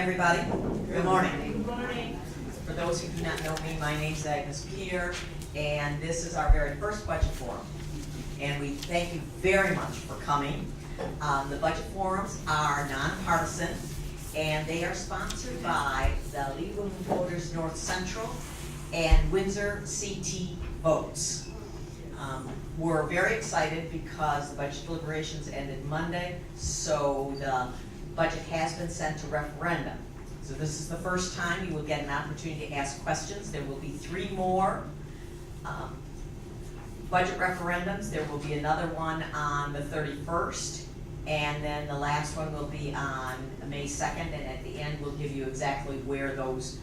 everybody. Good morning. Good morning. For those who do not know me, my name is Agnes Peter, and this is our very first budget forum. And we thank you very much for coming. The budget forums are nonpartisan, and they are sponsored by the League of Women Voters North Central and Windsor CT Votes. We're very excited because the budget deliberations ended Monday, so the budget has been sent to referendum. So this is the first time you will get an opportunity to ask questions. There will be 3 more budget referendums. There will be another one on the 31st, and then the last one will be on May 2nd, and at the end we'll give you exactly where those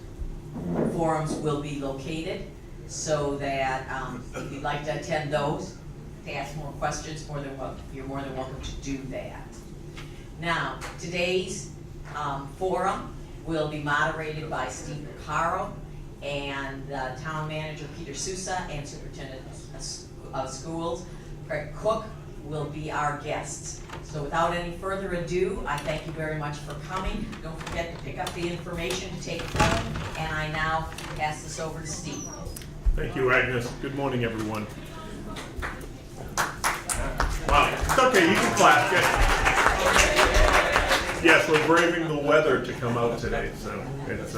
forums will be located, so that if you'd like to attend those, to ask more questions, you're more than welcome to do that. Now, today's forum will be moderated by Steve Picaro and Town Manager Peter Sousa and Superintendent of Schools Craig Cook will be our guests. So without any further ado, I thank you very much for coming. Don't forget to pick up the information to take home, and I now pass this over to Steve. Thank you, Agnes. Good morning, everyone. Wow, it's okay, you can clap. Yes, we're braving the weather to come out today, so it's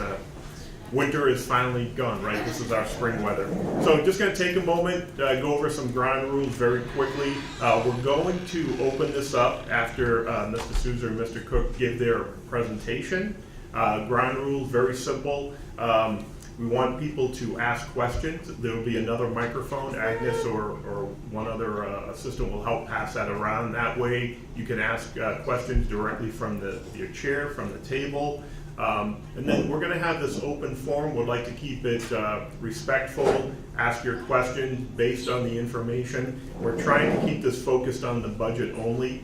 winter is finally gone, right? This is our spring weather. So just going to take a moment, go over some ground rules very quickly. We're going to open this up after Mr. Sousa and Mr. Cook give their presentation. Ground rules, very simple. We want people to ask questions. There will be another microphone. Agnes or one other assistant will help pass that around. That way you can ask questions directly from your chair, from the table. And then we're going to have this open forum. We'd like to keep it respectful. Ask your questions based on the information. We're trying to keep this focused on the budget only.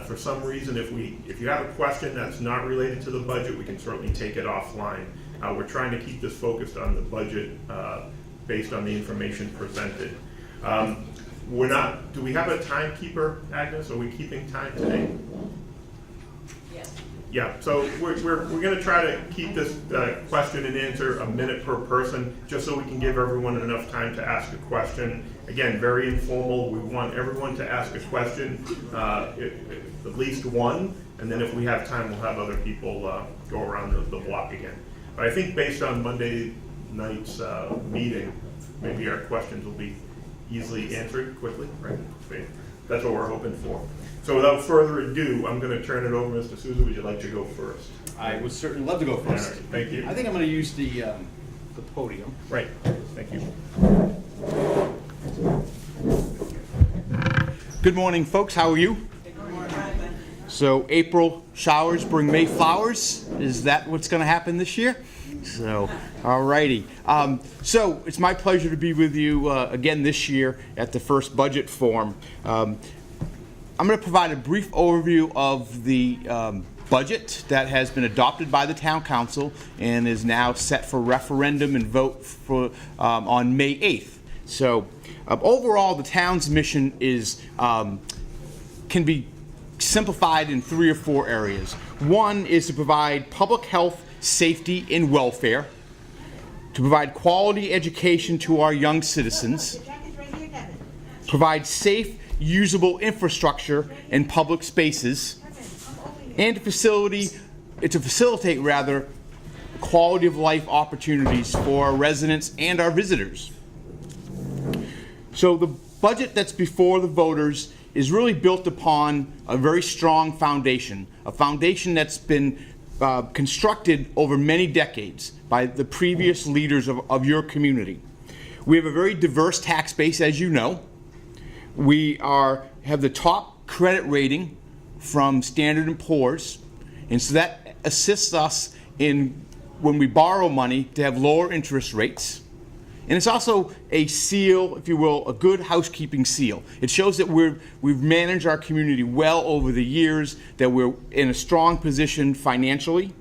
For some reason, if you have a question that's not related to the budget, we can certainly take it offline. We're trying to keep this focused on the budget based on the information presented. Do we have a timekeeper, Agnes? Are we keeping time today? Yes. Yeah, so we're going to try to keep this question and answer a minute per person, just so we can give everyone enough time to ask a question. Again, very informal. We want everyone to ask a question, at least one, and then if we have time, we'll have other people go around the block again. But I think based on Monday night's meeting, maybe our questions will be easily answered quickly, right? That's what we're hoping for. So without further ado, I'm going to turn it over. Mr. Sousa, would you like to go first? I would certainly love to go first. All right, thank you. I think I'm going to use the podium. Right, thank you. Good morning, folks. How are you? So April showers bring May flowers. Is that what's going to happen this year? So, alrighty. So it's my pleasure to be with you again this year at the first budget forum. I'm going to provide a brief overview of the budget that has been adopted by the Town Council and is now set for referendum and vote for on May 8th. So overall, the town's mission is can be simplified in 3 or 4 areas. One is to provide public health, safety, and welfare, to provide quality education to our young citizens, provide safe, usable infrastructure in public spaces, and to facilitate quality of life opportunities for our residents and our visitors. So the budget that's before the voters is really built upon a very strong foundation, a foundation that's been constructed over many decades by the previous leaders of your community. We have a very diverse tax base, as you know. We have the top credit rating from Standard & Poor's, and so that assists us in, when we borrow money, to have lower interest rates. And it's also a seal, if you will, a good housekeeping seal. It shows that we've managed our community well over the years, that we're in a strong position financially.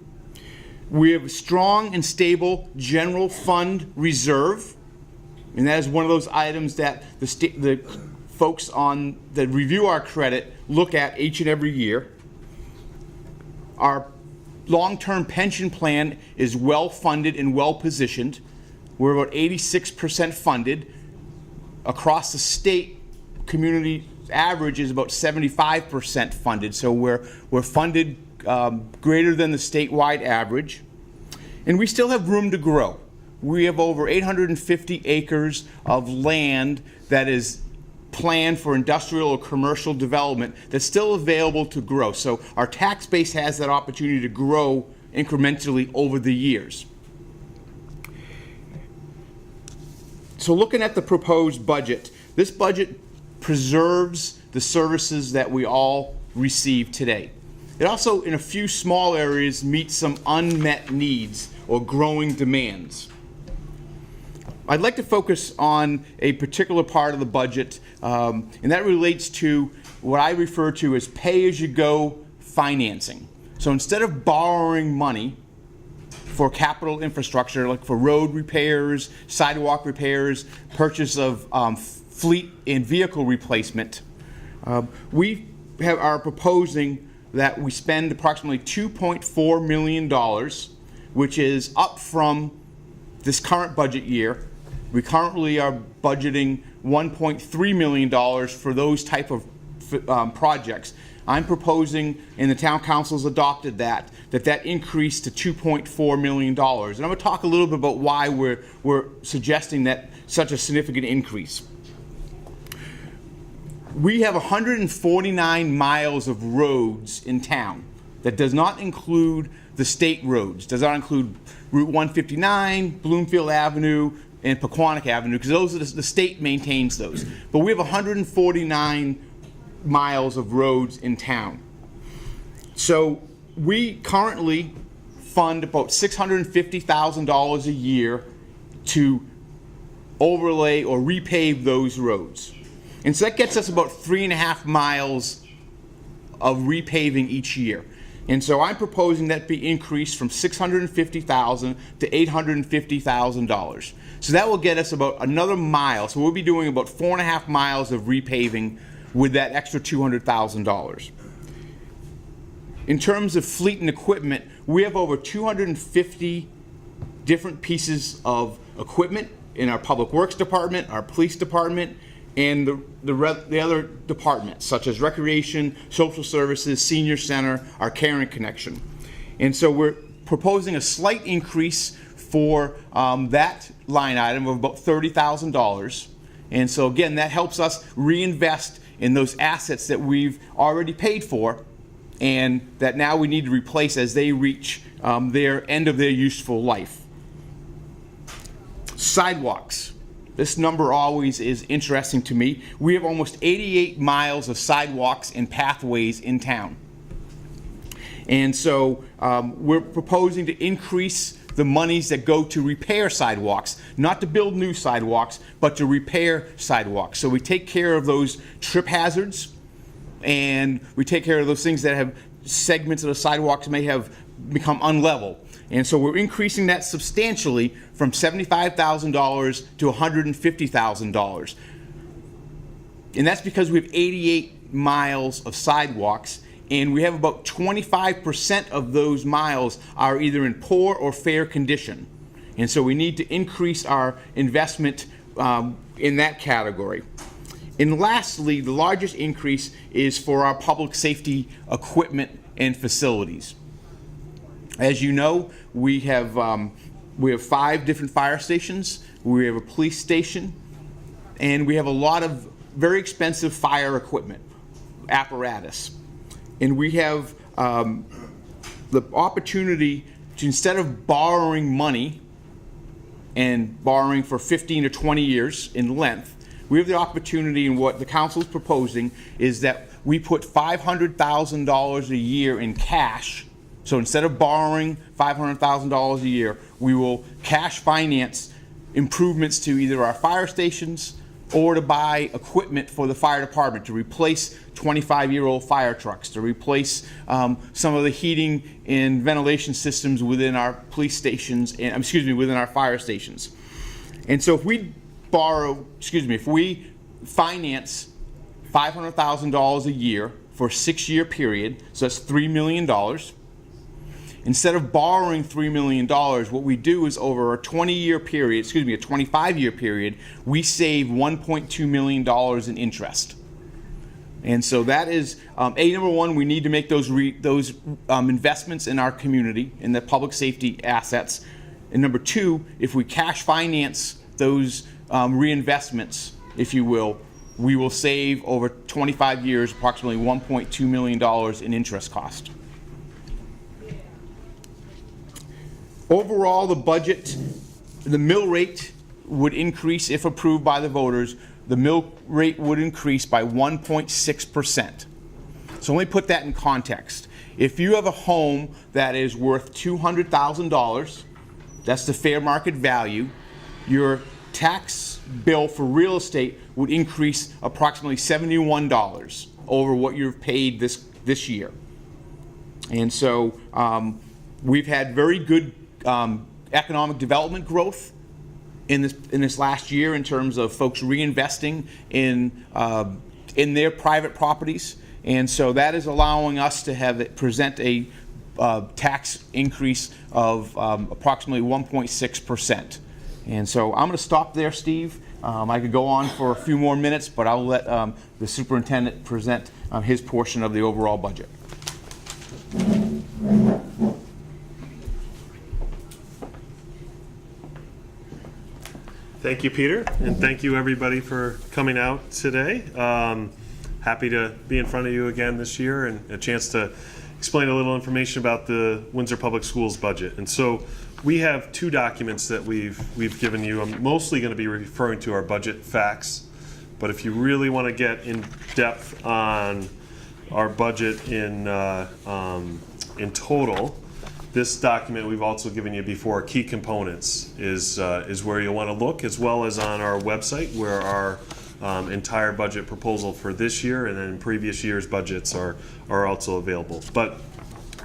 We have a strong and stable general fund reserve, and that is one of those items that the folks that review our credit look at each and every year. Our long-term pension plan is well-funded and well-positioned. We're about 86% funded. Across the state, community average is about 75% funded. So we're funded greater than the statewide average. And we still have room to grow. We have over 850 acres of land that is planned for industrial or commercial development that's still available to grow. So our tax base has that opportunity to grow incrementally over the years. So looking at the proposed budget, this budget preserves the services that we all receive today. It also, in a few small areas, meets some unmet needs or growing demands. I'd like to focus on a particular part of the budget, and that relates to what I refer to as pay-as-you-go financing. So instead of borrowing money for capital infrastructure, like for road repairs, sidewalk repairs, purchase of fleet and vehicle replacement, we are proposing that we spend approximately $2.4 million, which is up from this current budget year. We currently are budgeting $1.3 million for those type of projects. I'm proposing, and the town council's adopted that increase to $2.4 million. And I'm going to talk a little bit about why we're suggesting that such a significant increase. We have 149 miles of roads in town. That does not include the state roads, does not include Route 159, Bloomfield Avenue, and Pequannock Avenue, because those are the state maintains those. But we have 149 miles of roads in town. So we currently fund about $650,000 a year to overlay or repave those roads. And so that gets us about 3.5 miles of repaving each year. And so I'm proposing that be increased from $650,000 to $850,000. So that will get us about another mile. So we'll be doing about 4.5 miles of repaving with that extra $200,000. In terms of fleet and equipment, we have over 250 different pieces of equipment in our Public Works Department, our Police Department, and the other departments, such as Recreation, Social Services, Senior Center, our Caring Connection. And so we're proposing a slight increase for that line item of about $30,000. And so again, that helps us reinvest in those assets that we've already paid for and that now we need to replace as they reach their end of their useful life. Sidewalks. This number always is interesting to me. We have almost 88 miles of sidewalks and pathways in town. And so we're proposing to increase the monies that go to repair sidewalks, not to build new sidewalks, but to repair sidewalks. So we take care of those trip hazards, and we take care of those things that have segments of the sidewalks may have become unlevel. And so we're increasing that substantially from $75,000 to $150,000. And that's because we have 88 miles of sidewalks, and we have about 25% of those miles are either in poor or fair condition. And so we need to increase our investment in that category. And lastly, the largest increase is for our public safety equipment and facilities. As you know, we have 5 different fire stations, we have a police station, and we have a lot of very expensive fire equipment, apparatus. And we have the opportunity to, instead of borrowing money and borrowing for 15 or 20 years in length, we have the opportunity, and what the council is proposing is that we put $500,000 a year in cash. So instead of borrowing $500,000 a year, we will cash finance improvements to either our fire stations or to buy equipment for the fire department, to replace 25-year-old fire trucks, to replace some of the heating and ventilation systems within our police stations, and within our fire stations. And so if we finance $500,000 a year for a 6-year period, so that's $3 million. instead of borrowing $3 million, what we do is over a 25-year period, we save $1.2 million in interest. And so that is, number one, we need to make those investments in our community, in the public safety assets. And number two, if we cash finance those reinvestments, if you will, we will save over 25 years approximately $1.2 million in interest cost. Overall, the budget, the mill rate would increase if approved by the voters. The mill rate would increase by 1.6%. So let me put that in context. If you have a home that is worth $200,000, that's the fair market value, your tax bill for real estate would increase approximately $71 over what you've paid this year. And so we've had very good economic development growth in this last year in terms of folks reinvesting in their private properties, and so that is allowing us to present a tax increase of approximately 1.6%. And so I'm going to stop there, Steve. I could go on for a few more minutes, but I'll let the superintendent present his portion of the overall budget. Thank you, Peter, and thank you everybody for coming out today. Happy to be in front of you again this year and a chance to explain a little information about the Windsor Public Schools budget. And so we have two documents that we've given you. I'm mostly going to be referring to our budget facts, but if you really want to get in depth on our budget in total, this document we've also given you before, key components, is where you'll want to look, as well as on our website where our entire budget proposal for this year and then previous year's budgets are also available. But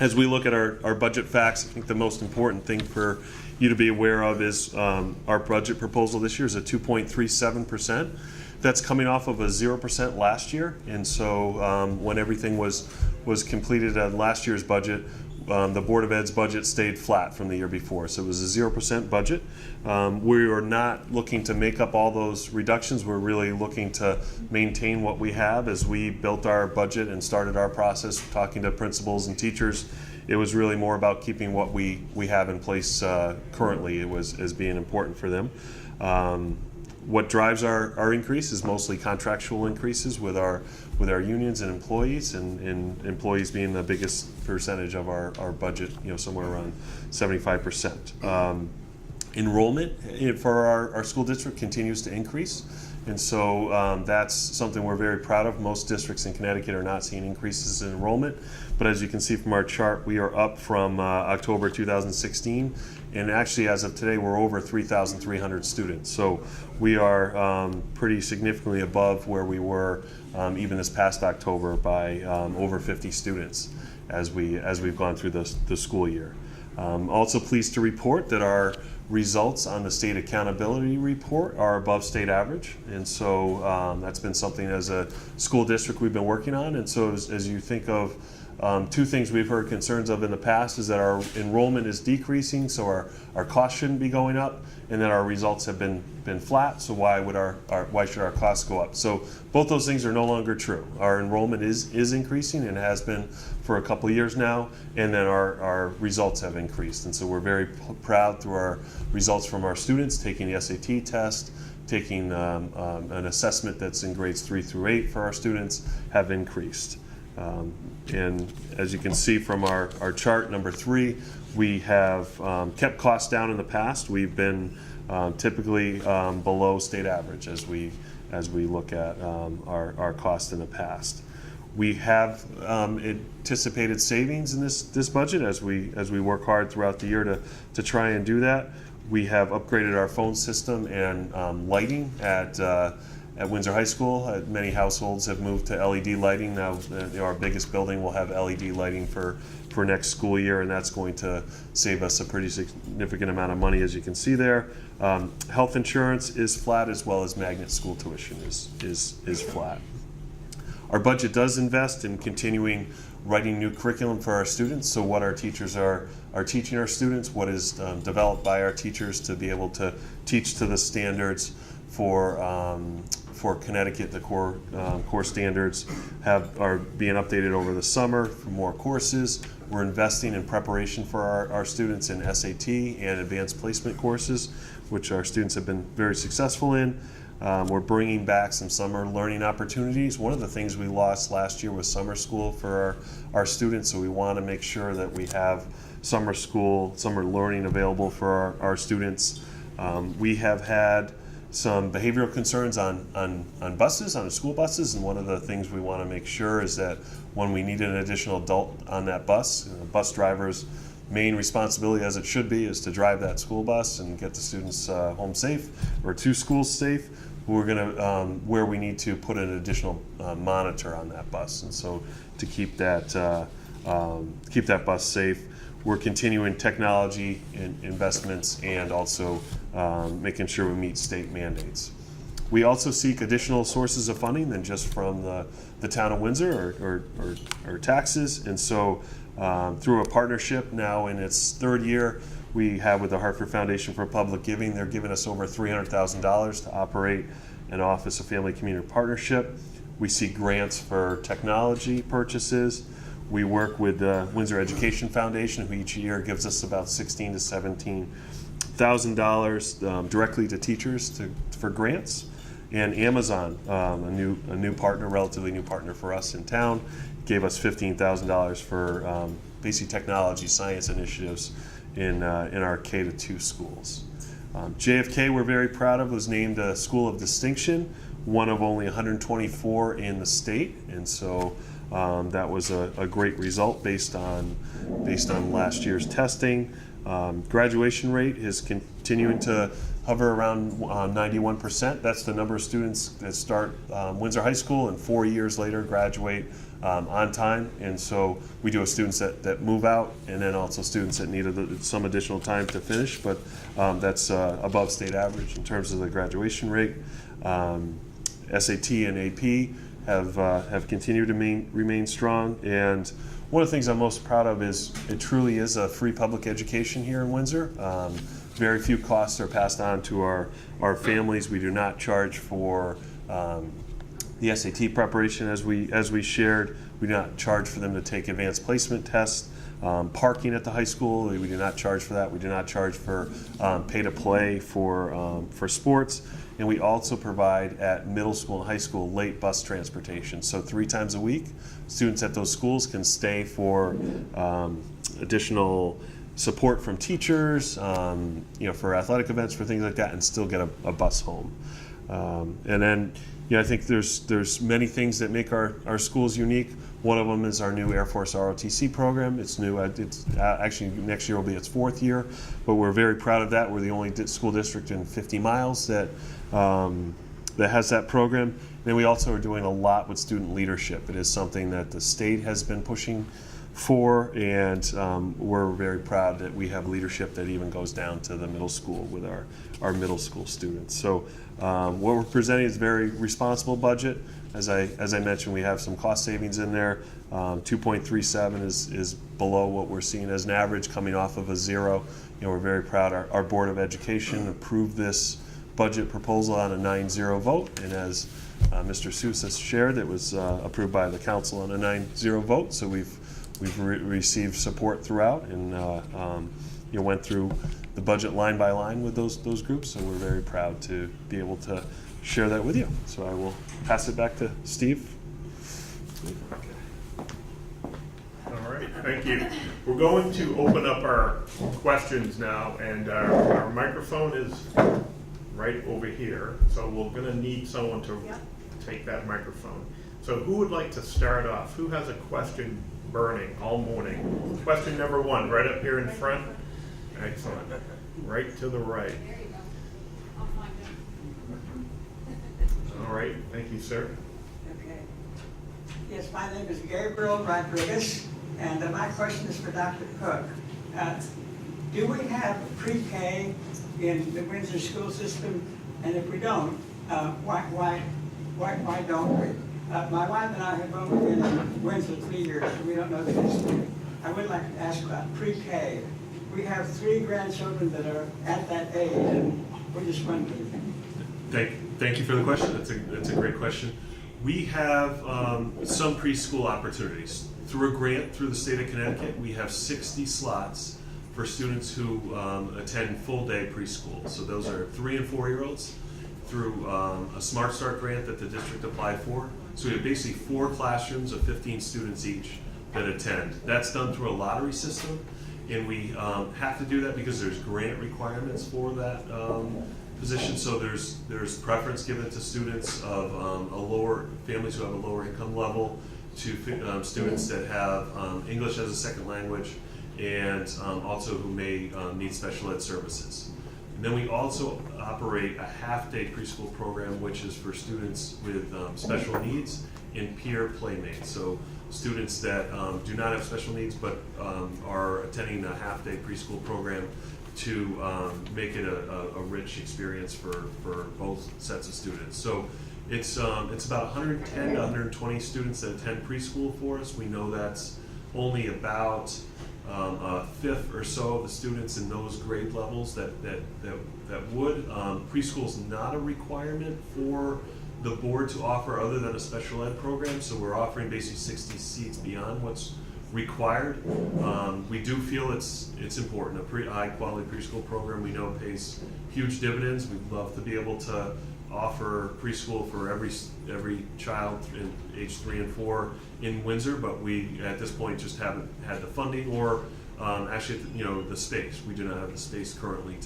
as we look at our budget facts, I think the most important thing for you to be aware of is our budget proposal this year is a 2.37%. That's coming off of a 0% last year, and so when everything was completed on last year's budget, the Board of Ed's budget stayed flat from the year before, so it was a 0% budget. We are not looking to make up all those reductions. We're really looking to maintain what we have. As we built our budget and started our process talking to principals and teachers, it was really more about keeping what we have in place currently. It was as being important for them. What drives our increase is mostly contractual increases with our unions and employees employees being the biggest percentage of our budget, somewhere around 75%. Enrollment for our school district continues to increase, and so that's something we're very proud of. Most districts in Connecticut are not seeing increases in enrollment, but as you can see from our chart, we are up from October 2016, and actually as of today we're over 3,300 students. So we are pretty significantly above where we were even this past October by over 50 students as we've gone through the school year. Also pleased to report that our results on the state accountability report are above state average, and so that's been something as a school district we've been working on. And so as you think of two things we've heard concerns of in the past is that our enrollment is decreasing, so our costs shouldn't be going up, and that our results have been flat, so why should our costs go up? So both those things are no longer true. Our enrollment is increasing and has been for a couple of years now, and then our results have increased. And so we're very proud through our results from our students taking the SAT test, taking an assessment that's in grades 3 through 8 for our students have increased. And as you can see from our chart number 3, we have kept costs down in the past. We've been typically below state average as we look at our costs in the past. We have anticipated savings in this budget as we work hard throughout the year to try and do that. We have upgraded our phone system and lighting at Windsor High School. Many households have moved to LED lighting. Now our biggest building will have LED lighting for next school year, and that's going to save us a pretty significant amount of money, as you can see there. Health insurance is flat, as well as magnet school tuition is flat. Our budget does invest in continuing writing new curriculum for our students, so what our teachers are teaching our students, what is developed by our teachers to be able to teach to the standards for Connecticut. The core standards are being updated over the summer for more courses. We're investing in preparation for our students in SAT and advanced placement courses, which our students have been very successful in. We're bringing back some summer learning opportunities. One of the things we lost last year was summer school for our students, so we want to make sure that we have summer learning available for our students. We have had some behavioral concerns on buses, on school buses, and one of the things we want to make sure is that when we need an additional adult on that bus, the bus driver's main responsibility, as it should be, is to drive that school bus and get the students home safe or to school safe. We're gonna where we need to put an additional monitor on that bus, and so to keep that bus safe. We're continuing technology investments and also making sure we meet state mandates. We also seek additional sources of funding than just from the town of Windsor or taxes, and so through a partnership now in its third year, we have with the Hartford Foundation for Public Giving. They're giving us over $300,000 to operate an Office of Family Community Partnership. We seek grants for technology purchases. We work with the Windsor Education Foundation, who each year gives us about $16,000 to $17,000 directly to teachers for grants. And Amazon, a new partner, relatively new partner for us in town, gave us $15,000 for basic technology science initiatives in our K-2 schools. JFK, we're very proud of, was named a School of Distinction, one of only 124 in the state, and so that was a great result based on last year's testing. Graduation rate is continuing to hover around 91%. That's the number of students that start Windsor High School and 4 years later graduate on time. And so we do have students that move out, and then also students that need some additional time to finish, but that's above state average in terms of the graduation rate. SAT and AP have continued to remain strong, and one of the things I'm most proud of is it truly is a free public education here in Windsor. Very few costs are passed on to our families. We do not charge for the SAT preparation as we shared. We do not charge for them to take advanced placement tests. Parking at the high school, we do not charge for that. We do not charge for pay to play for sports. And we also provide at middle school and high school late bus transportation. So 3 times a week, students at those schools can stay for additional support from teachers, for athletic events, for things like that, and still get a bus home. And then, I think there's many things that make our schools unique. One of them is our new Air Force ROTC program. It's new. It's actually next year will be its 4th year, but we're very proud of that. We're the only school district in 50 miles that has that program. And then we also are doing a lot with student leadership. It is something that the state has been pushing for, and we're very proud that we have leadership that even goes down to the middle school with our middle school students. So what we're presenting is a very responsible budget. As I mentioned, we have some cost savings in there. 2.37 is below what we're seeing as an average coming off of a 0. We're very proud. Our Board of Education approved this budget proposal on a 9-0 vote, and as Mr. Seuss has shared, it was approved by the council on a 9-0 vote. So we've received support throughout, and went through the budget line by line with those groups. So we're very proud to be able to share that with you. So I will pass it back to Steve. All right, thank you. We're going to open up our questions now, and our microphone is right over here. So we're going to need someone to take that microphone. So who would like to start off? Who has a question burning all morning? Question number 1, right up here in front. Excellent. Right to the right. All right, thank you, sir. Okay. Yes, my name is Gabriel Rodriguez, and my question is for Dr. Cook. Do we have pre-K in the Windsor school system? And if we don't, why don't we? My wife and I have only been in Windsor 3 years, so we don't know the history. I would like to ask about pre-K. We have 3 grandchildren that are at that age, and we're just wondering. Thank you for the question. That's a great question. We have some preschool opportunities. Through a grant through the state of Connecticut, we have 60 slots for students who attend full-day preschool. So those are 3 and 4-year-olds through a Smart Start grant that the district applied for. So we have basically 4 classrooms of 15 students each that attend. That's done through a lottery system, and we have to do that because there's grant requirements for that position. So there's preference given to students of families who have a lower income level, to students that have English as a second language, and also who may need special ed services. And then we also operate a half-day preschool program, which is for students with special needs and peer playmates. So students that do not have special needs but are attending a half-day preschool program to make it a rich experience for both sets of students. So it's about 110 to 120 students that attend preschool for us. We know that's only about a fifth or so of the students in those grade levels that would. Preschool is not a requirement for the board to offer other than a special ed program, so we're offering basically 60 seats beyond what's required. We do feel it's important. A high quality preschool program we know pays huge dividends. We'd love to be able to offer preschool for every child in age 3 and 4 in Windsor, but we at this point just haven't had the funding or actually the space. We do not have the space currently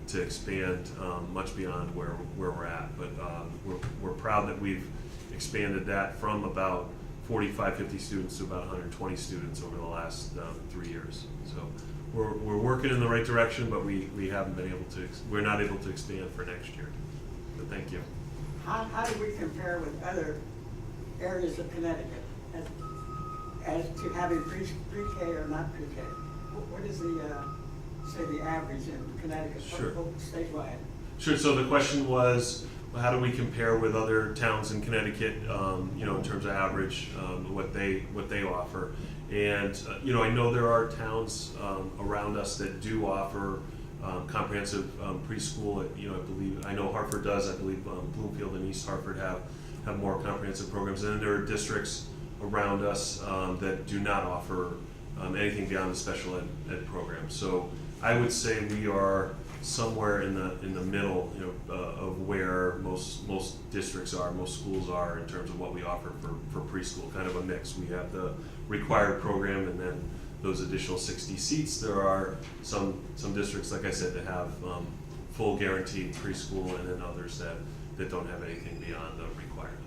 to expand much beyond where we're at, but we're proud that we've expanded that from about 45-50 students to about 120 students over the last 3 years. So we're working in the right direction, but we haven't been able to. We're not able to expand for next year. But thank you. How do we compare with other areas of Connecticut as to having pre-K or not pre-K? What is the average in Connecticut, Sure. statewide? Sure. So the question was, how do we compare with other towns in Connecticut? In terms of average, what they offer, and I know there are towns around us that do offer comprehensive preschool. I know Hartford does. I believe Bloomfield and East Hartford have more comprehensive programs, and then there are districts around us that do not offer anything beyond the special ed program. So I would say we are somewhere in the middle, of where most districts are, most schools are in terms of what we offer for preschool. Kind of a mix. We have the required program, and then those additional 60 seats. There are some districts, like I said, that have full guaranteed preschool, and then others that don't have anything beyond the required.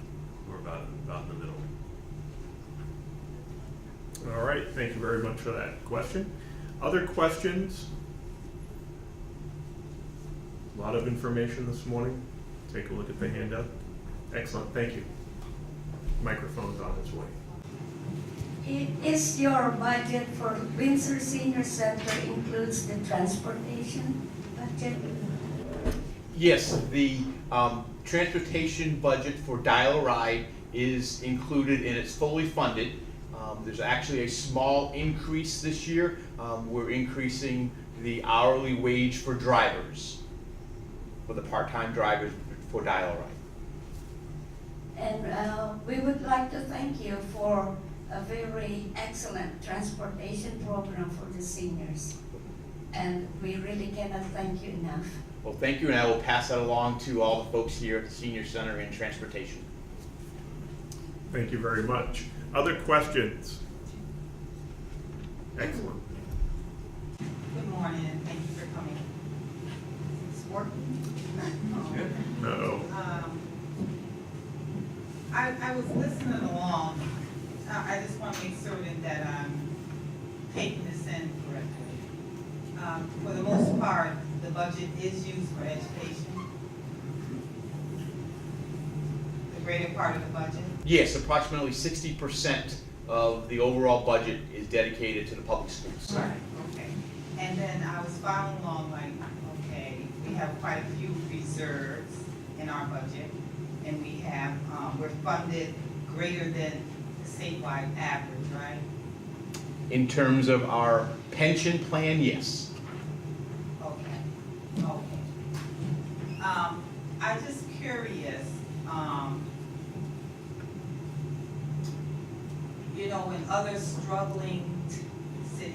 We're about in the middle. All right, thank you very much for that question. Other questions? A lot of information this morning. Take a look at the handout. Excellent, thank you. Microphone's on its way. Is your budget for Windsor Senior Center includes the transportation budget? Yes, the transportation budget for Dial-A-Ride is included and it's fully funded. There's actually a small increase this year. We're increasing the hourly wage for drivers, for the part-time drivers for Dial-A-Ride. And we would like to thank you for a very excellent transportation program for the seniors. And we really cannot thank you enough. Well, thank you, and I will pass that along to all the folks here at the Senior Center in Transportation. Thank you very much. Other questions? Excellent. Good morning, and thank you for coming. It's working? No. I was listening along. I just want to make certain that I'm taking this in correctly. For the most part, the budget is used for education. The greater part of the budget. Yes, approximately 60% of the overall budget is dedicated to the public schools. Right. Okay. And then I was following along like, okay, we have quite a few reserves in our budget, and we have, we're funded greater than the statewide average, right? In terms of our pension plan, yes. Okay, okay. I'm just curious, you know, in other struggling cities,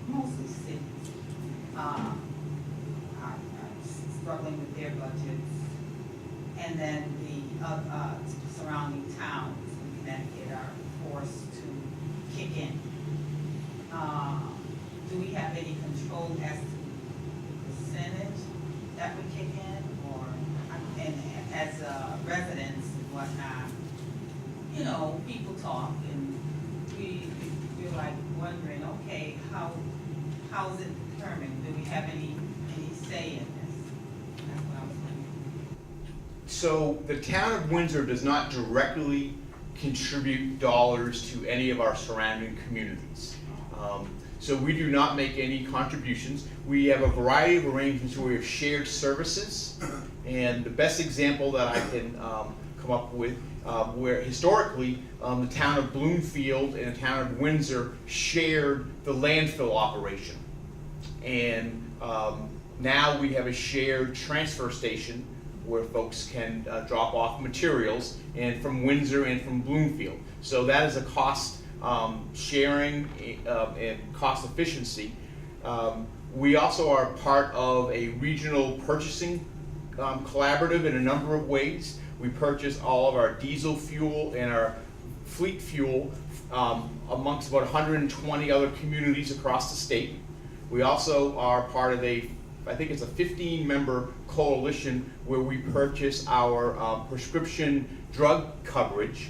mostly cities, are struggling with their budgets, and then the surrounding towns in Connecticut are forced to kick in. Do we have any control as to the percentage that would kick in, or, and as residents and whatnot, you know, people talk, and we're like wondering, okay, how is it determined? Do we have any say in this? That's what I was wondering. So the town of Windsor does not directly contribute dollars to any of our surrounding communities. So we do not make any contributions. We have a variety of arrangements where we have shared services, and the best example that I can come up with, where historically the town of Bloomfield and the town of Windsor shared the landfill operation. And now we have a shared transfer station where folks can drop off materials, and from Windsor and from Bloomfield. So that is a cost sharing and cost efficiency. We also are part of a regional purchasing collaborative in a number of ways. We purchase all of our diesel fuel and our fleet fuel amongst about 120 other communities across the state. We also are part of I think it's a 15-member coalition where we purchase our prescription drug coverage,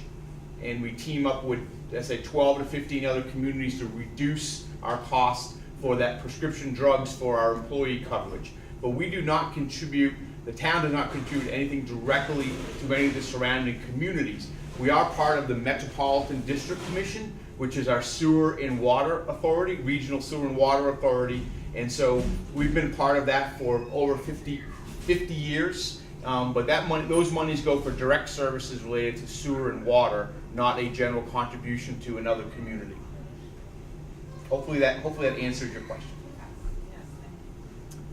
and we team up with, let's say, 12 to 15 other communities to reduce our cost for that prescription drugs for our employee coverage. But we do not contribute, the town does not contribute anything directly to any of the surrounding communities. We are part of the Metropolitan District Commission, which is our sewer and water authority, regional sewer and water authority. And so we've been part of that for over 50 years. But that money, those monies go for direct services related to sewer and water, not a general contribution to another community. Hopefully that answers your question.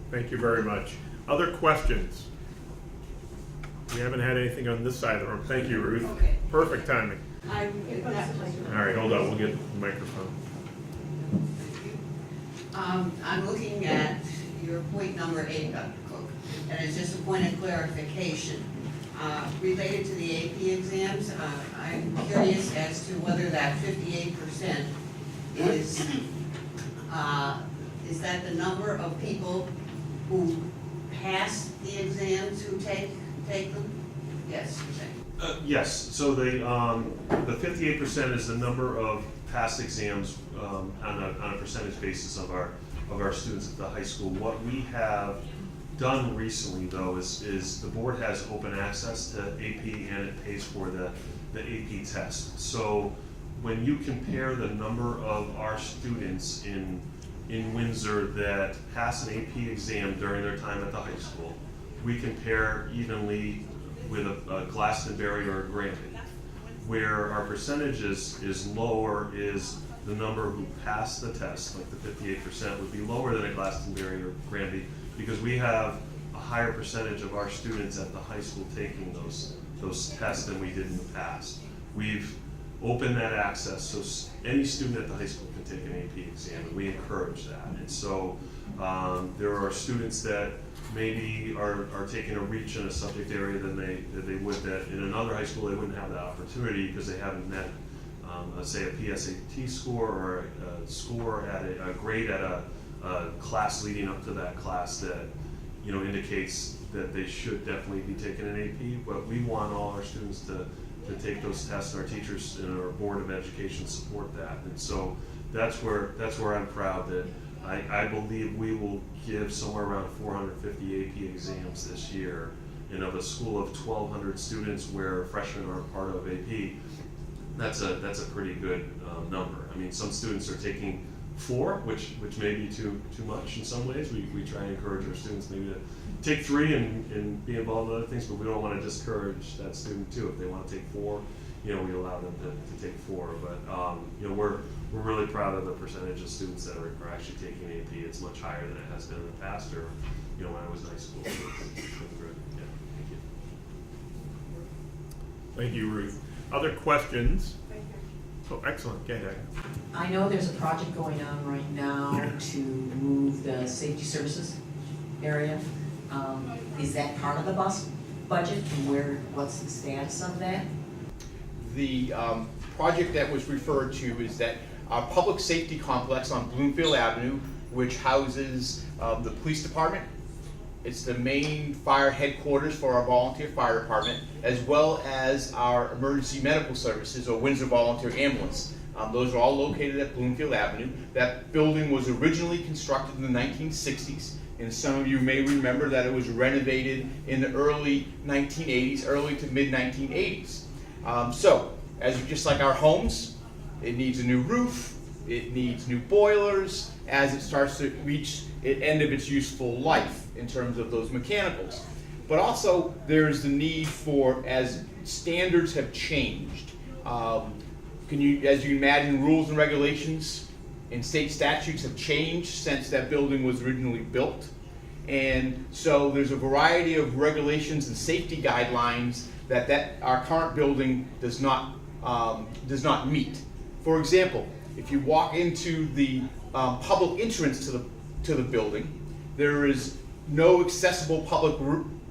Thank you very much. Other questions? We haven't had anything on this side of the room. Thank you, Ruth. Okay. Perfect timing. I'm All right, hold on, we'll get the microphone. I'm looking at your point number 8, Dr. Cook, and it's just a point of clarification. Related to the AP exams, I'm curious as to whether that 58% is that the number of people who pass the exams who take them? Yes, you're saying. Yes, so the 58% is the number of past exams on a percentage basis of our students at the high school. What we have done recently, though, is the board has open access to AP, and it pays for the AP test. So when you compare the number of our students in Windsor that pass an AP exam during their time at the high school, we compare evenly with a Glastonbury or a Granby. Where our percentage is lower is the number who pass the test, like the 58% would be lower than a Glastonbury or Granby, because we have a higher percentage of our students at the high school taking those tests than we did in the past. We've opened that access so any student at the high school can take an AP exam, and we encourage that. And so there are students that maybe are taking a reach in a subject area than they would that in another high school they wouldn't have that opportunity because they haven't met, say, a PSAT score or a score at a grade at a class leading up to that class that indicates that they should definitely be taking an AP. But we want all our students to take those tests, and our teachers and our Board of Education support that. And so that's where I'm proud that I believe we will give somewhere around 450 AP exams this year. And of a school of 1,200 students where freshmen are part of AP, that's a pretty good number. I mean, some students are taking 4, which may be too much in some ways. We try and encourage our students maybe to take 3 and be involved in other things, but we don't want to discourage that student too. If they want to take 4 we allow them to take 4. But we're really proud of the percentage of students that are actually taking AP. It's much higher than it has been in the past, or when I was in high school. So it's been good. Yeah, thank you. Thank you, Ruth. Other questions? Oh, excellent. Okay, I know there's a project going on right now to move the safety services area. Is that part of the bus budget, and what's the status of that? The project that was referred to is that our public safety complex on Bloomfield Avenue, which houses the police department. It's the main fire headquarters for our volunteer fire department, as well as our emergency medical services, or Windsor Volunteer Ambulance. Those are all located at Bloomfield Avenue. That building was originally constructed in the 1960s, and some of you may remember that it was renovated in the early 1980s, early to mid 1980s. So, just like our homes, it needs a new roof, it needs new boilers as it starts to reach the end of its useful life in terms of those mechanicals. But also there's the need for, as standards have changed, as you imagine, rules and regulations and state statutes have changed since that building was originally built. And so there's a variety of regulations and safety guidelines that our current building does not meet. For example, if you walk into the public entrance to the building, there is no accessible public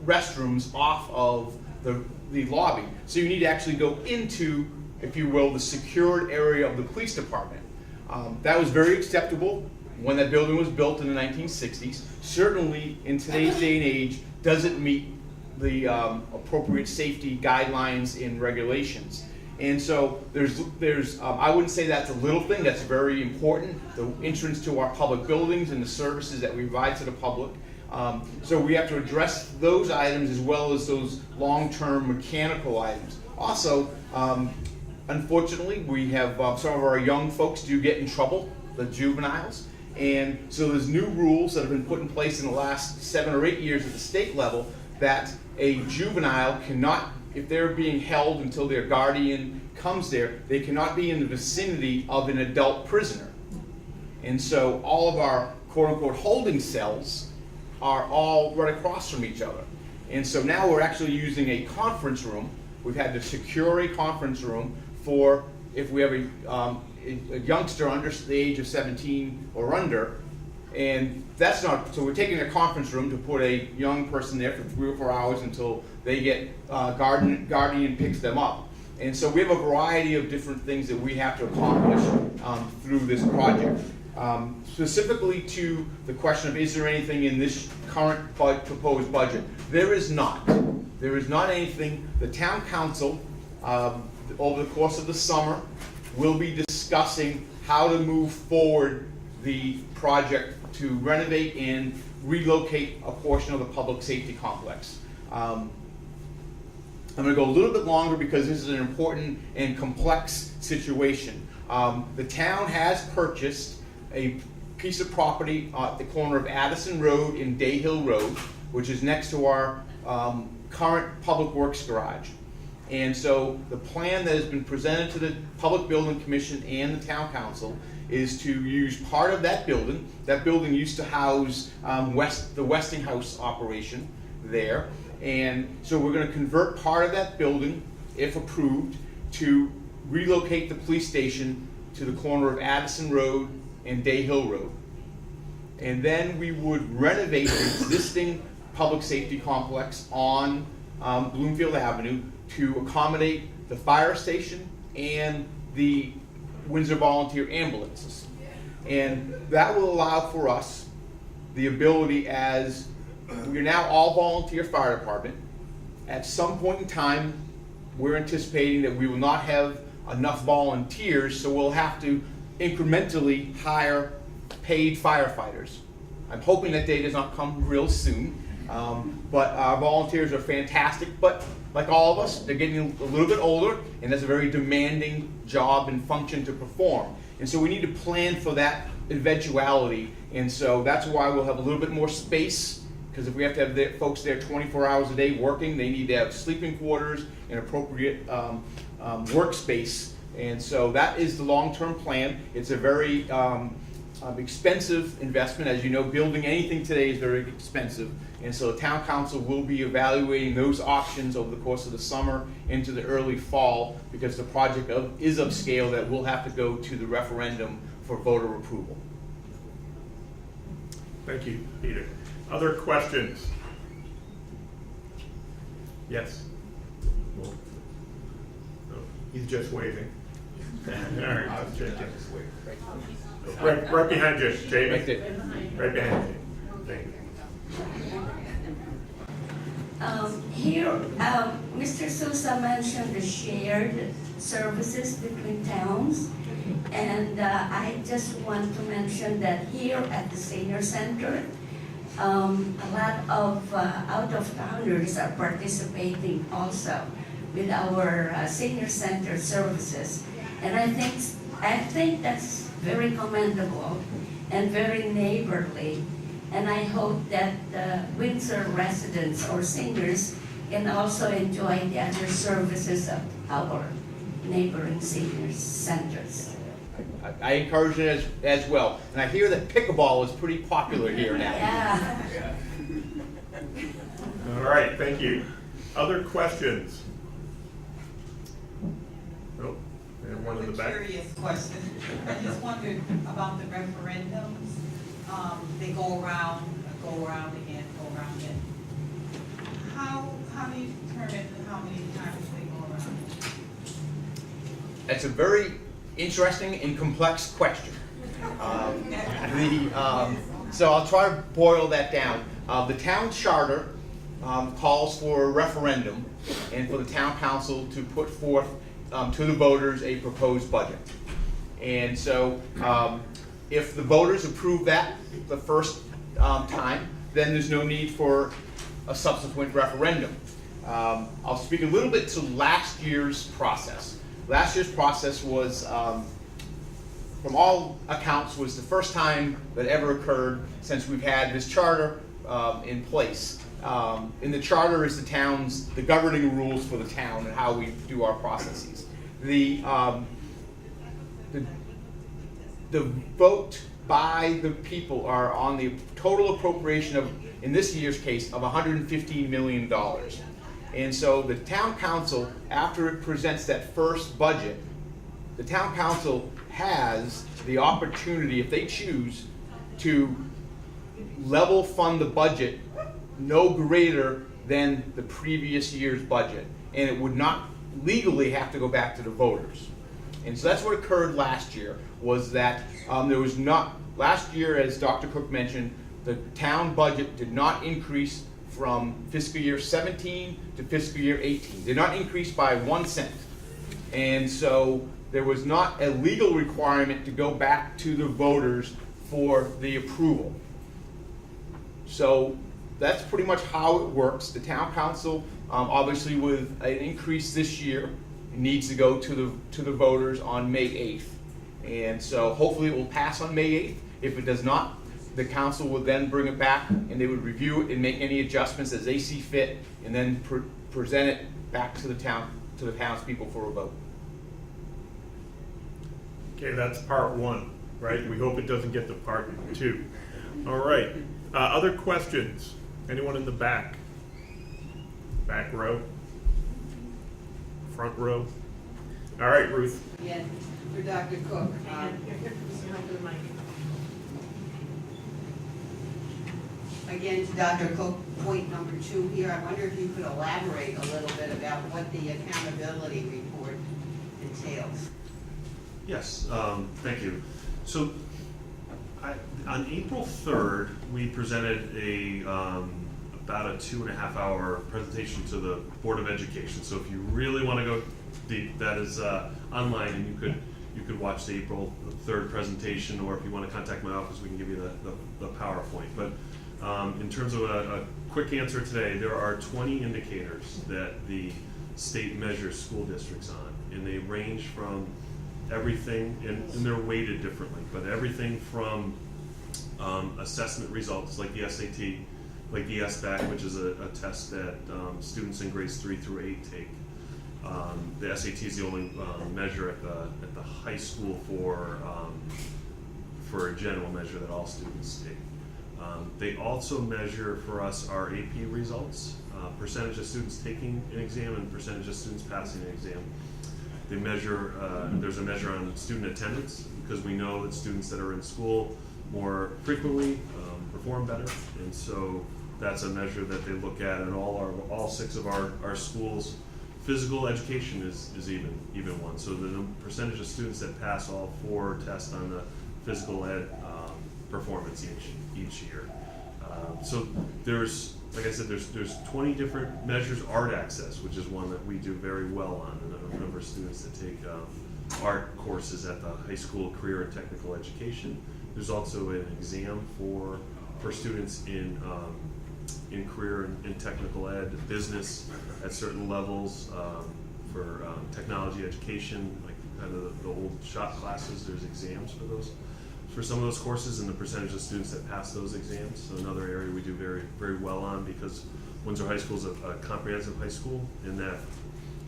restrooms off of the lobby. So you need to actually go into, if you will, the secured area of the police department. That was very acceptable when that building was built in the 1960s. Certainly in today's day and age doesn't meet the appropriate safety guidelines and regulations. And so there's I wouldn't say that's a little thing, that's very important, the entrance to our public buildings and the services that we provide to the public. So we have to address those items as well as those long-term mechanical items. Also, unfortunately, we have some of our young folks do get in trouble, the juveniles. And so there's new rules that have been put in place in the last 7 or 8 years at the state level that a juvenile cannot, if they're being held until their guardian comes there, they cannot be in the vicinity of an adult prisoner. And so all of our quote-unquote holding cells are all right across from each other. And so now we're actually using a conference room. We've had to secure a conference room for if we have a youngster under the age of 17 or under, and that's not, so we're taking a conference room to put a young person there for 3 or 4 hours until they get guardian picks them up. And so we have a variety of different things that we have to accomplish through this project. Specifically to the question of is there anything in this current proposed budget? There is not. There is not anything. The town council, over the course of the summer, will be discussing how to move forward the project to renovate and relocate a portion of the public safety complex. I'm going to go a little bit longer because this is an important and complex situation. The town has purchased a piece of property at the corner of Addison Road and Day Hill Road, which is next to our current Public Works garage. And so the plan that has been presented to the Public Building Commission and the Town Council is to use part of that building. That building used to house the Westinghouse operation there. And so we're going to convert part of that building, if approved, to relocate the police station to the corner of Addison Road and Day Hill Road. And then we would renovate the existing public safety complex on Bloomfield Avenue to accommodate the fire station and the Windsor Volunteer Ambulances. And that will allow for us the ability, as we're now all volunteer fire department, at some point in time we're anticipating that we will not have enough volunteers, so we'll have to incrementally hire paid firefighters. I'm hoping that day does not come real soon, but our volunteers are fantastic, but like all of us, they're getting a little bit older, and that's a very demanding job and function to perform. And so we need to plan for that eventuality, and so that's why we'll have a little bit more space because if we have to have folks there 24 hours a day working, they need to have sleeping quarters and appropriate workspace. And so that is the long-term plan. It's a very expensive investment. As you know, building anything today is very expensive. And so the town council will be evaluating those options over the course of the summer into the early fall, because the project is of scale that will have to go to the referendum for voter approval. Thank you, Peter. Other questions? Yes? Well, no, he's just waving. All right, right behind you, Jamie. Right there. Right behind you. Thank you. Here, Mr. Sousa mentioned the shared services between towns, and I just want to mention that here at the senior center, a lot of out-of-towners are participating also with our senior center services, and I think that's very commendable and very neighborly. And I hope that Windsor residents or seniors can also enjoy the other services of our neighboring senior centers. I encourage it as well. And I hear that pickleball is pretty popular here now. Yeah. All right, thank you. Other questions? Nope. And one in the back. A curious question. I just wondered about the referendums. They go around again. How do you determine how many times they go around? That's a very interesting and complex question. So I'll try to boil that down. The town charter calls for a referendum and for the town council to put forth to the voters a proposed budget. And so if the voters approve that the first time, then there's no need for a subsequent referendum. I'll speak a little bit to last year's process. Last year's process was, from all accounts, was the first time that ever occurred since we've had this charter in place. In the charter is the governing rules for the town and how we do our processes. The vote by the people are on the total appropriation of, in this year's case, of $115 million. And so the town council, after it presents that first budget, the town council has the opportunity, if they choose, to level fund the budget no greater than the previous year's budget. And it would not legally have to go back to the voters. And so that's what occurred last year, was that there was not, last year, as Dr. Cook mentioned, the town budget did not increase from fiscal year 17 to fiscal year 18. Did not increase by 1 cent. And so there was not a legal requirement to go back to the voters for the approval. So that's pretty much how it works. The town council, obviously with an increase this year, needs to go to the voters on May 8th. And so hopefully it will pass on May 8th. If it does not, the council will then bring it back and they would review it and make any adjustments as they see fit, and then present it back to the townspeople for a vote. Okay, that's part one, right? We hope it doesn't get to part two. All right. Other questions? Anyone in the back? Back row? Front row? All right, Ruth. Again, for Dr. Cook. Again, to Dr. Cook, point number 2 here, I wonder if you could elaborate a little bit about what the accountability report entails. Yes, thank you. So, on April 3rd, we presented about a 2.5-hour presentation to the Board of Education. So if you really want to go deep, that is online, and you could watch the April 3rd presentation, or if you want to contact my office, we can give you the PowerPoint. But in terms of a quick answer today, there are 20 indicators that the state measures school districts on, and they range from everything, and they're weighted differently, but everything from assessment results like the SAT like the SBAC, which is a test that students in grades 3 through 8 take. The SAT is the only measure at the high school for a general measure that all students take. They also measure for us our AP results, percentage of students taking an exam and percentage of students passing an exam. They measure, there's a measure on student attendance, because we know that students that are in school more frequently perform better, and so that's a measure that they look at in all 6 of our schools. Physical education is even one, so the percentage of students that pass all 4 tests on the physical ed performance each year. So there's, like I said, there's 20 different measures. Art access, which is one that we do very well on, and a number of students that take art courses at the high school career and technical education. There's also an exam for students in career and technical ed, business at certain levels, for technology education, like kind of the old shop classes. There's exams for those, for some of those courses, and the percentage of students that pass those exams. So another area we do very, very well on, because Windsor High School is a comprehensive high school, in that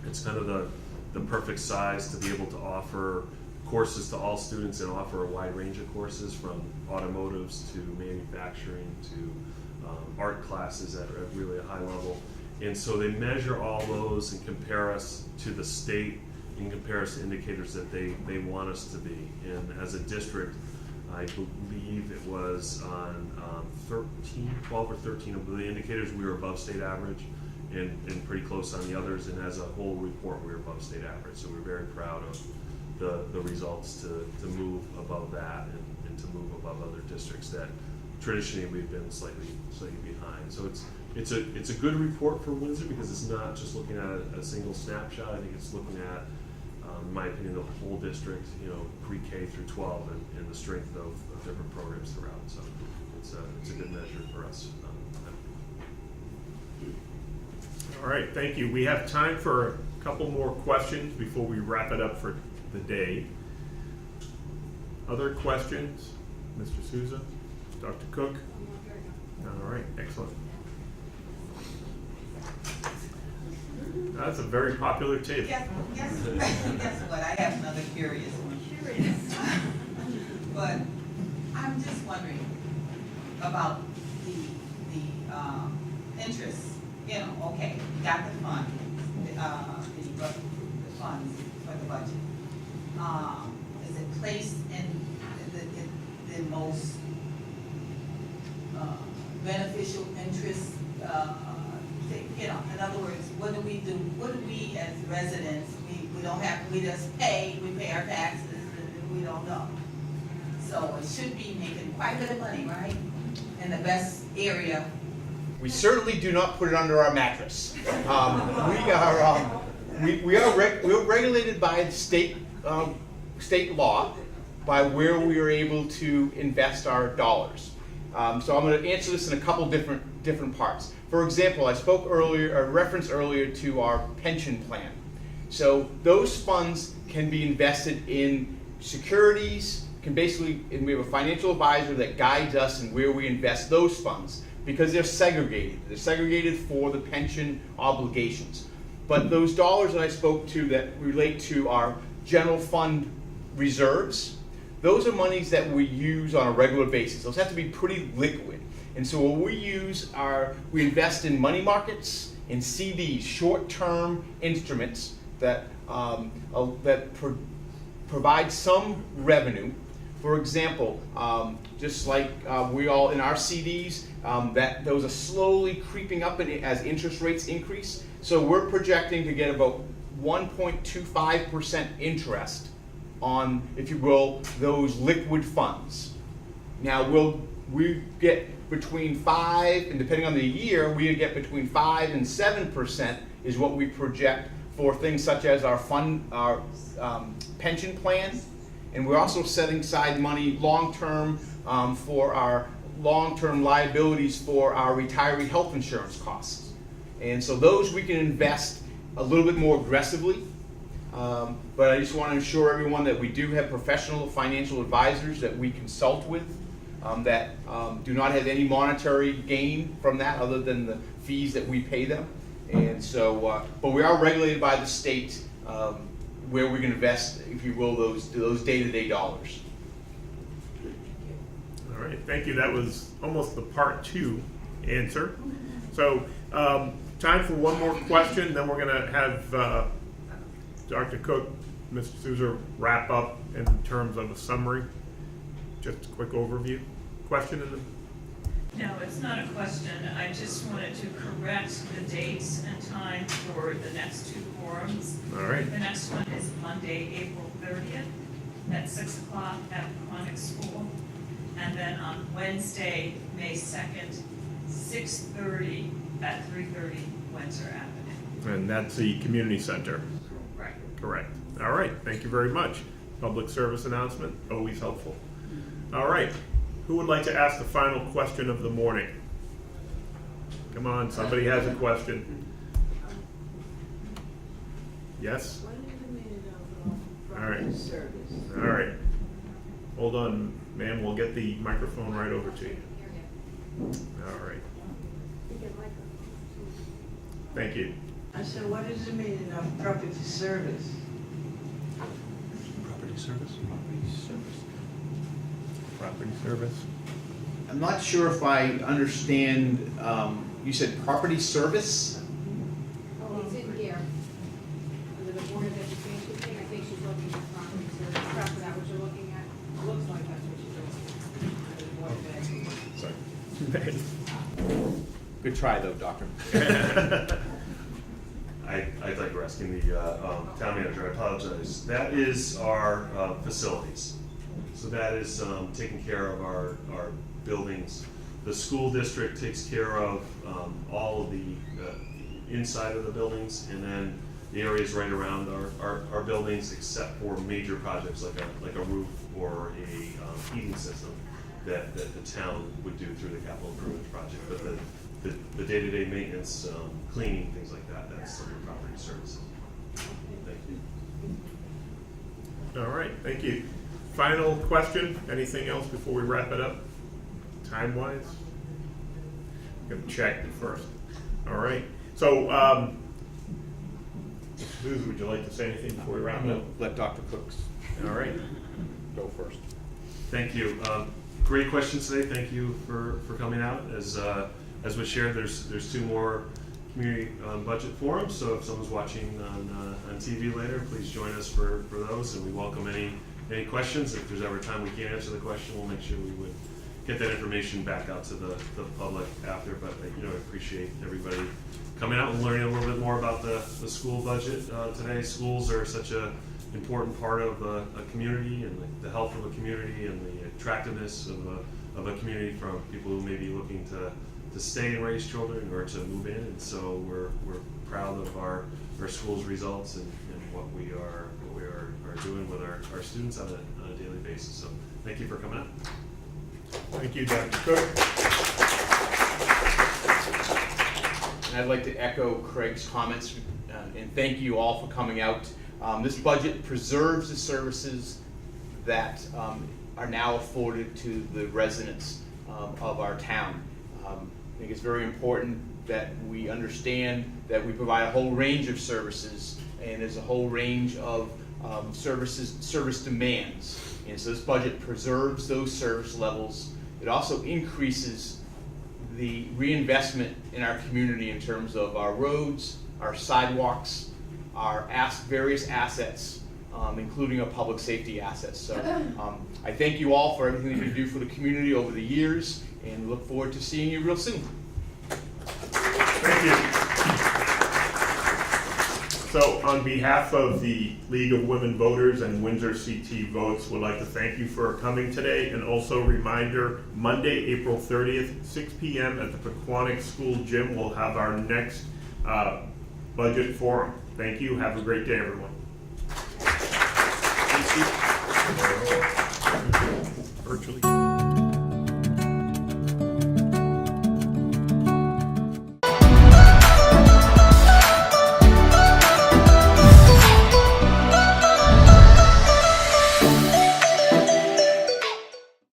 it's kind of the perfect size to be able to offer courses to all students and offer a wide range of courses, from automotives to manufacturing to art classes at really a high level. And so they measure all those and compare us to the state, and compare us to indicators that they want us to be. And as a district, I believe it was on 12 or 13 of the indicators, we were above state average, and pretty close on the others, and as a whole report, we were above state average. So we're very proud of the results to move above that, and to move above other districts that traditionally we've been slightly behind. So it's a good report for Windsor, because it's not just looking at a single snapshot. I think it's looking at, in my opinion, the whole district, pre-K through 12, and the strength of different programs throughout. So it's a good measure for us. All right, thank you. We have time for a couple more questions before we wrap it up for the day. Other questions? Mr. Souza? Dr. Cook? All right, excellent. That's a very popular table. Guess what? I have another curious one. But I'm just wondering about the interest. Okay, you got the fund, the funds for the budget. Is it placed in the most beneficial interest? In other words, what do we do? What do we as residents, we don't have, we just pay, we pay our taxes, and we don't know. So it should be making quite a bit of money, right? In the best area. We certainly do not put it under our mattress. We're regulated by state law, by where we are able to invest our dollars. So I'm going to answer this in a couple different parts. For example, I referenced earlier to our pension plan. So those funds can be invested in securities, and we have a financial advisor that guides us in where we invest those funds, because they're segregated. They're segregated for the pension obligations. But those dollars that I spoke to that relate to our general fund reserves, those are monies that we use on a regular basis. Those have to be pretty liquid. And so what we invest in money markets, in CDs, short-term instruments that provide some revenue. For example, just like we all in our CDs, that those are slowly creeping up as interest rates increase. So we're projecting to get about 1.25% interest on, if you will, those liquid funds. Now we get between 5, and depending on the year, we get between 5 and 7% is what we project for things such as our pension plan. And we're also setting aside money long-term for our long-term liabilities for our retiree health insurance costs. And so those we can invest a little bit more aggressively. But I just want to assure everyone that we do have professional financial advisors that we consult with that do not have any monetary gain from that other than the fees that we pay them. And so, but we are regulated by the state where we can invest, if you will, those day-to-day dollars. All right, thank you. That was almost the part 2 answer. So, time for one more question, then we're gonna have Dr. Cook, Mr. Souza wrap up in terms of a summary. Just a quick overview. Question in the... No, it's not a question. I just wanted to correct the dates and time for the next 2 forums. All right. The next one is Monday, April 30th at 6 o'clock at Connecticut School. And then on Wednesday, May 2nd, 6:30 at 330 Windsor Avenue. And that's the community center. Right. Correct. All right, thank you very much. Public service announcement, always helpful. All right, who would like to ask the final question of the morning? Come on, somebody has a question. Yes? What is the meaning of All right. property service? All right. Hold on, ma'am, we'll get the microphone right over to you. All right, thank you. I said, what is the meaning of property service? Property service? Property service? I'm not sure if I understand, you said property service? It's in here, under the Board of Education thing, I think she's looking at property service, perhaps that what you're looking at, looks like that's what she's looking at, under the Board of Ed. Sorry. Good try though, Doctor. I thought you were asking the town manager, I apologize. That is our facilities. So that is taking care of our buildings. The school district takes care of all of the inside of the buildings, and then the areas right around our buildings, except for major projects like a roof or a heating system that the town would do through the capital improvement project. But the day-to-day maintenance, cleaning, things like that, that's under property services. Thank you. All right, thank you. Final question, anything else before we wrap it up? Time-wise? I'm gonna check first. All right, so, Susan, would you like to say anything before we wrap it up? Let Dr. Cooks All right, go first. Thank you. Great questions today. Thank you for coming out. As was shared, there's 2 more community budget forums, so if someone's watching on TV later, please join us for those, and we welcome any questions. If there's ever a time we can't answer the question, we'll make sure we would get that information back out to the public after. But I appreciate everybody coming out and learning a little bit more about the school budget today. Schools are such a important part of a community, and the health of a community, and the attractiveness of a community from people who may be looking to stay and raise children or to move in. And so we're proud of our school's results and what we are doing with our students on a daily basis. So thank you for coming out. thank you, Dr. Cook. And I'd like to echo Craig's comments and thank you all for coming out. This budget preserves the services that are now afforded to the residents of our town. I think it's very important that we understand that we provide a whole range of services, and there's a whole range of service demands. And so this budget preserves those service levels. It also increases the reinvestment in our community in terms of our roads, our sidewalks, our various assets, including our public safety assets. So I thank you all for everything that you do for the community over the years, and look forward to seeing you real soon. Thank you. So on behalf of the League of Women Voters and Windsor CT Votes, would like to thank you for coming today, and also reminder, Monday, April 30th, 6 p.m. at the Connecticut School Gym, we'll have our next budget forum. Thank you. Have a great day, everyone. Virtually.